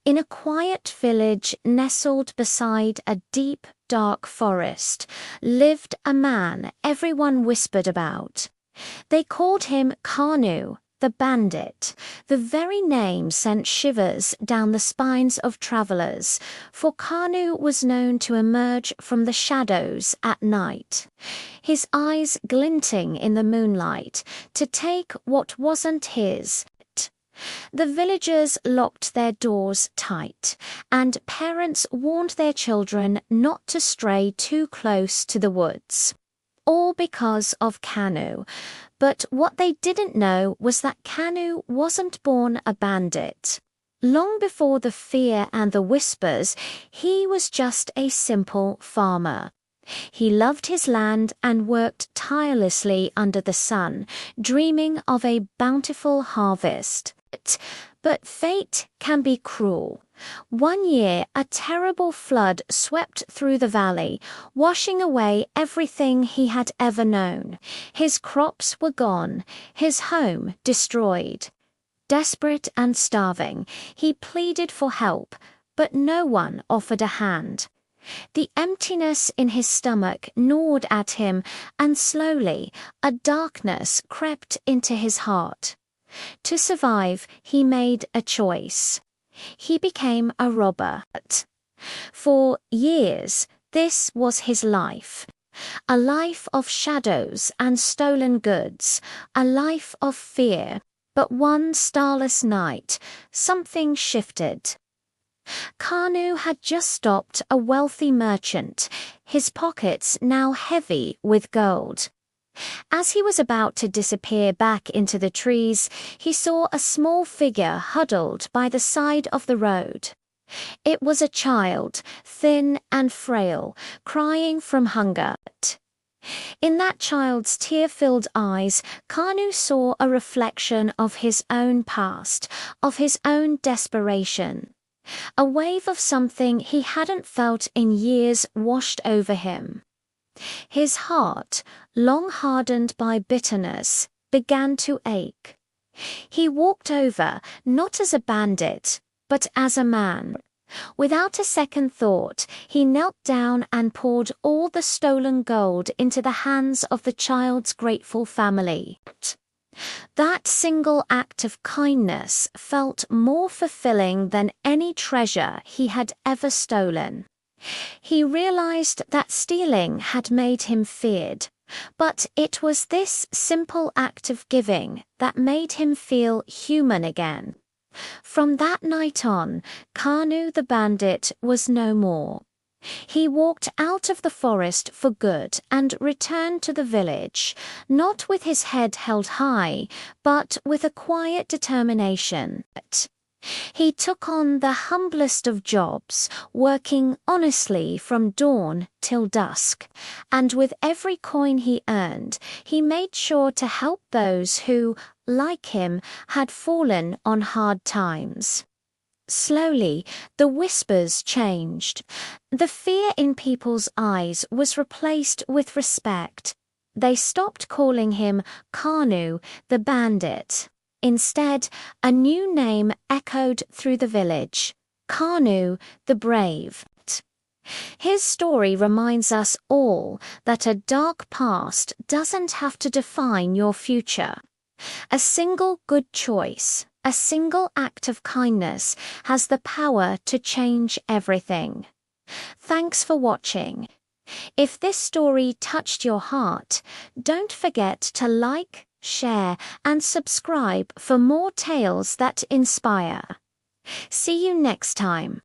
In a quiet village nestled beside a deep, dark forest, lived a man everyone whispered about. They called him Kanu, the bandit. The very name sent shivers down the spines of travelers, for Kanu was known to emerge from the shadows at night, his eyes glinting in the moonlight, to take what wasn't his. The villagers locked their doors tight, and parents warned their children not to stray too close to the woods. All because of Kanu. But what they didn't know was that Kanu wasn't born a bandit. Long before the fear and the whispers, he was just a simple farmer. He loved his land and worked tirelessly under the sun, dreaming of a bountiful harvest. But fate can be cruel. One year, a terrible flood swept through the valley, washing away everything he had ever known. His crops were gone, his home destroyed. Desperate and starving, he pleaded for help, but no one offered a hand. The emptiness in his stomach gnawed at him, and slowly a darkness crept into his heart. To survive, he made a choice. He became a robber. For years, this was his life. A life of shadows and stolen goods, a life of fear. But one starless night, something shifted. Kanu had just stopped a wealthy merchant, his pockets now heavy with gold. As he was about to disappear back into the trees, he saw a small figure huddled by the side of the road. It was a child, thin and frail, crying from hunger. In that child's tear-filled eyes, Kanu saw a reflection of his own past, of his own desperation. A wave of something he hadn't felt in years washed over him. His heart, long hardened by bitterness, began to ache. He walked over, not as a bandit, but as a man. Without a second thought, he knelt down and poured all the stolen gold into the hands of the child's grateful family. That single act of kindness felt more fulfilling than any treasure he had ever stolen. He realized that stealing had made him feared, but it was this simple act of giving that made him feel human again. From that night on, Kanu the bandit was no more. He walked out of the forest for good and returned to the village, not with his head held high, but with a quiet determination. He took on the humblest of jobs, working honestly from dawn till dusk, and with every coin he earned, he made sure to help those who, like him, had fallen on hard times. Slowly, the whispers changed. The fear in people's eyes was replaced with respect. They stopped calling him Kanu, the bandit. Instead, a new name echoed through the village: Kanu, the brave. His story reminds us all that a dark past doesn't have to define your future. A single good choice, a single act of kindness has the power to change everything. Thanks for watching. If this story touched your heart, don't forget to like, share, and subscribe for more tales that inspire. See you next time.